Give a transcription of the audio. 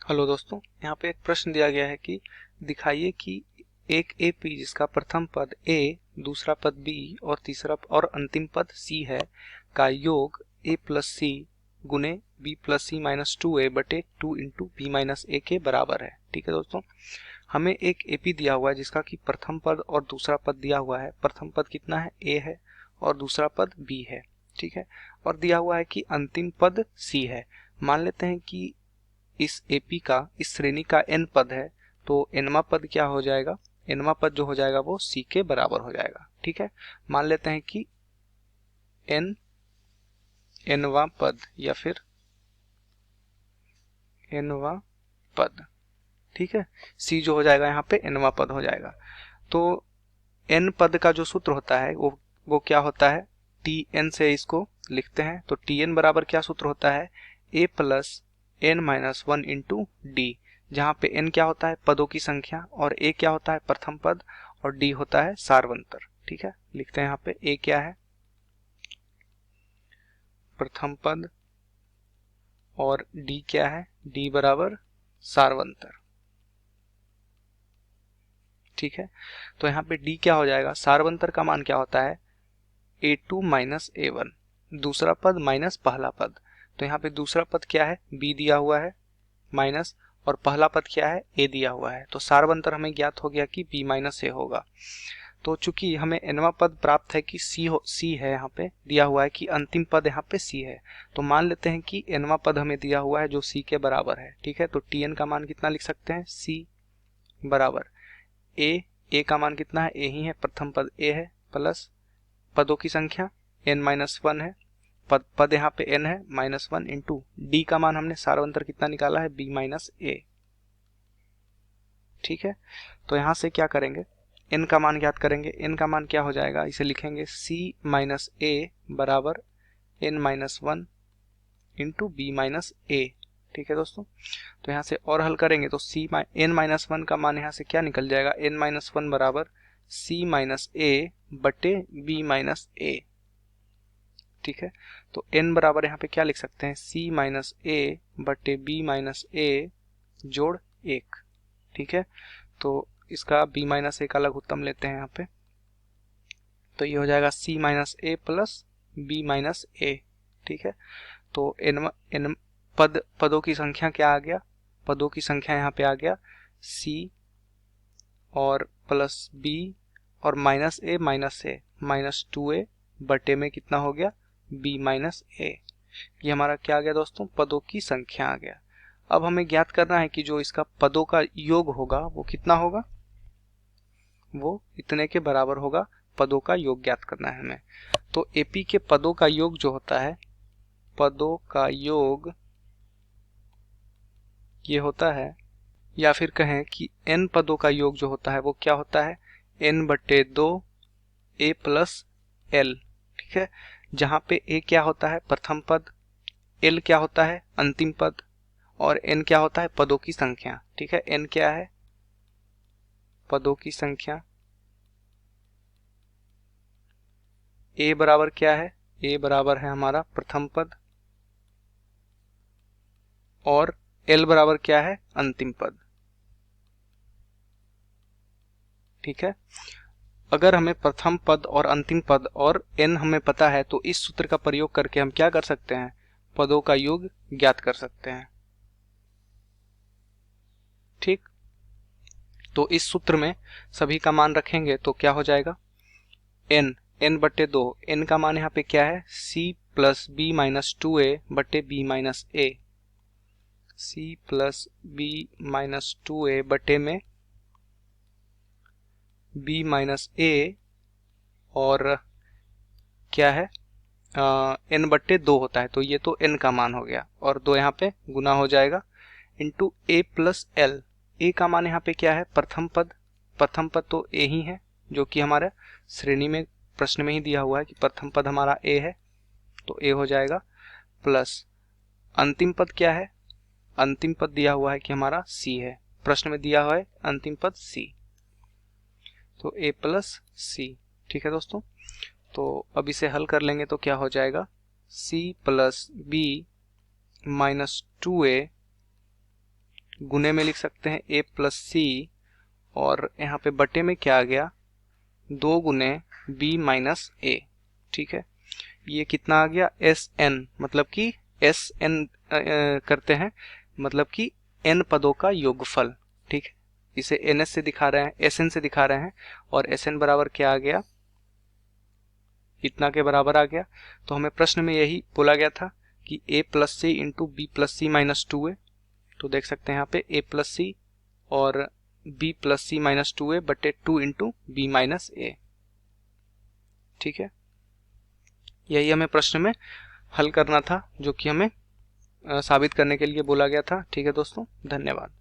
Hello दोस्तों, यहाँ पे एक प्रश्न दिया गया है कि दिखाइए कि एक एपी जिसका प्रथम पद ए, दूसरा पद बी और तीसरा और अंतिम पद सी है का योग ए प्लस सी गुने B plus C minus 2a बटे 2 इंटू बी माइनस ए के बराबर है। ठीक है दोस्तों, हमें एक एपी दिया हुआ है जिसका कि प्रथम पद और दूसरा पद दिया हुआ है। प्रथम पद कितना है, ए है, और दूसरा पद बी है। ठीक है, और दिया हुआ है कि अंतिम पद सी है। मान लेते हैं कि इस एपी का, इस श्रेणी का n पद है, तो nवा पद क्या हो जाएगा, nवा पद जो हो जाएगा वो c के बराबर हो जाएगा। ठीक है, मान लेते हैं कि nवा पद या फिर nवा पद, ठीक है, c जो हो जाएगा यहाँ पे nवा पद हो जाएगा। तो n पद का जो सूत्र होता है वो क्या होता है, tn से इसको लिखते हैं। तो tn बराबर क्या सूत्र होता है, a plus n minus 1 into D, जहाँ पे n क्या होता है पदों की संख्या और a क्या होता है प्रथम पद और d होता है सार्वंतर। ठीक है, लिखते हैं यहाँ पे a क्या है प्रथम पद और d क्या है, d बराबर सार्वंतर। ठीक है, तो यहाँ पे d क्या हो जाएगा, सार्वंतर का मान क्या होता है a2 माइनस a1, दूसरा पद माइनस पहला पद। तो यहाँ पे दूसरा पद क्या है, b दिया हुआ है माइनस, और पहला पद क्या है, a दिया हुआ है। तो सार्वंतर हमें ज्ञात हो गया कि b माइनस a होगा। तो चूंकि हमें nवा पद प्राप्त है कि c है, यहाँ पे दिया हुआ है कि अंतिम पद यहाँ पे c है, तो मान लेते हैं कि nवा पद हमें दिया हुआ है जो c के बराबर है। ठीक है, तो tn का मान कितना लिख सकते हैं, c बराबर a का मान कितना है, a ही है, प्रथम पद a है, प्लस पदों की संख्या n माइनस 1 है, पद यहाँ पे n है माइनस 1 इंटू डी का मान हमने सार्वंतर कितना निकाला है, b माइनस a। ठीक है, तो यहाँ से क्या करेंगे, n का मान ज्ञात करेंगे। n का मान क्या हो जाएगा, इसे लिखेंगे c माइनस a बराबर n minus 1 into B minus a। ठीक है दोस्तों, तो यहाँ से और हल करेंगे तो n माइनस 1 का मान यहाँ से क्या निकल जाएगा, n माइनस 1 बराबर c माइनस a बटे b माइनस a। ठीक है, तो n बराबर यहाँ पे क्या लिख सकते हैं, c माइनस a बटे b माइनस a जोड़ 1। ठीक है, तो इसका b माइनस a का लघुत्तम लेते हैं यहाँ पे, तो ये हो जाएगा c minus a plus b minus a। ठीक है, तो n पदों की संख्या क्या आ गया, पदों की संख्या यहाँ पे आ गया c और प्लस b और माइनस a माइनस 2a बटे में कितना हो गया, b माइनस a। ये हमारा क्या आ गया दोस्तों, पदों की संख्या आ गया। अब हमें ज्ञात करना है कि जो इसका पदों का योग होगा वो कितना होगा, वो इतने के बराबर होगा। पदों का योग ज्ञात करना है हमें। तो एपी के पदों का योग जो होता है, पदों का योग ये होता है, या फिर कहें कि n पदों का योग जो होता है वो क्या होता है, n बटे 2 a प्लस l। ठीक है, जहाँ पे a क्या होता है प्रथम पद, l क्या होता है अंतिम पद, और n क्या होता है पदों की संख्या। ठीक है, n क्या है पदों की संख्या, a बराबर क्या है, a बराबर है हमारा प्रथम पद, और l बराबर क्या है अंतिम पद। ठीक है, अगर हमें प्रथम पद और अंतिम पद और n हमें पता है तो इस सूत्र का प्रयोग करके हम क्या कर सकते हैं, पदों का योग ज्ञात कर सकते हैं। ठीक, तो इस सूत्र में सभी का मान रखेंगे तो क्या हो जाएगा, n बटे 2, n का मान यहाँ पे क्या है, c plus B minus 2a बटे B minus a, c plus B minus 2a बटे में b माइनस a, और क्या है n बट्टे 2 होता है, तो ये तो n का मान हो गया, और 2 यहाँ पे गुना हो जाएगा into a plus l। a का मान यहाँ पे क्या है प्रथम पद, प्रथम पद तो a ही है जो कि हमारा श्रेणी में प्रश्न में ही दिया हुआ है कि प्रथम पद हमारा a है, तो a हो जाएगा, प्लस अंतिम पद क्या है, अंतिम पद दिया हुआ है कि हमारा c है, प्रश्न में दिया हुआ है अंतिम पद c, तो a प्लस c। ठीक है दोस्तों, तो अब इसे हल कर लेंगे तो क्या हो जाएगा, c plus B minus 2a गुने में लिख सकते हैं a प्लस सी, और यहाँ पे बटे में क्या आ गया 2 गुने b माइनस a। ठीक है, ये कितना आ गया Sn, मतलब कि Sn करते हैं, मतलब कि n पदों का योगफल। ठीक है, इसे ns से दिखा रहे हैं, Sn से दिखा रहे हैं, और Sn बराबर क्या आ गया, इतना के बराबर आ गया। तो हमें प्रश्न में यही बोला गया था कि a plus C into B plus C minus 2a। तो देख सकते हैं यहाँ पे a प्लस सी और b plus C minus 2a बटे 2 इंटू बी माइनस a। ठीक है, यही हमें प्रश्न में हल करना था, जो कि हमें साबित करने के लिए बोला गया था। ठीक है दोस्तों, धन्यवाद।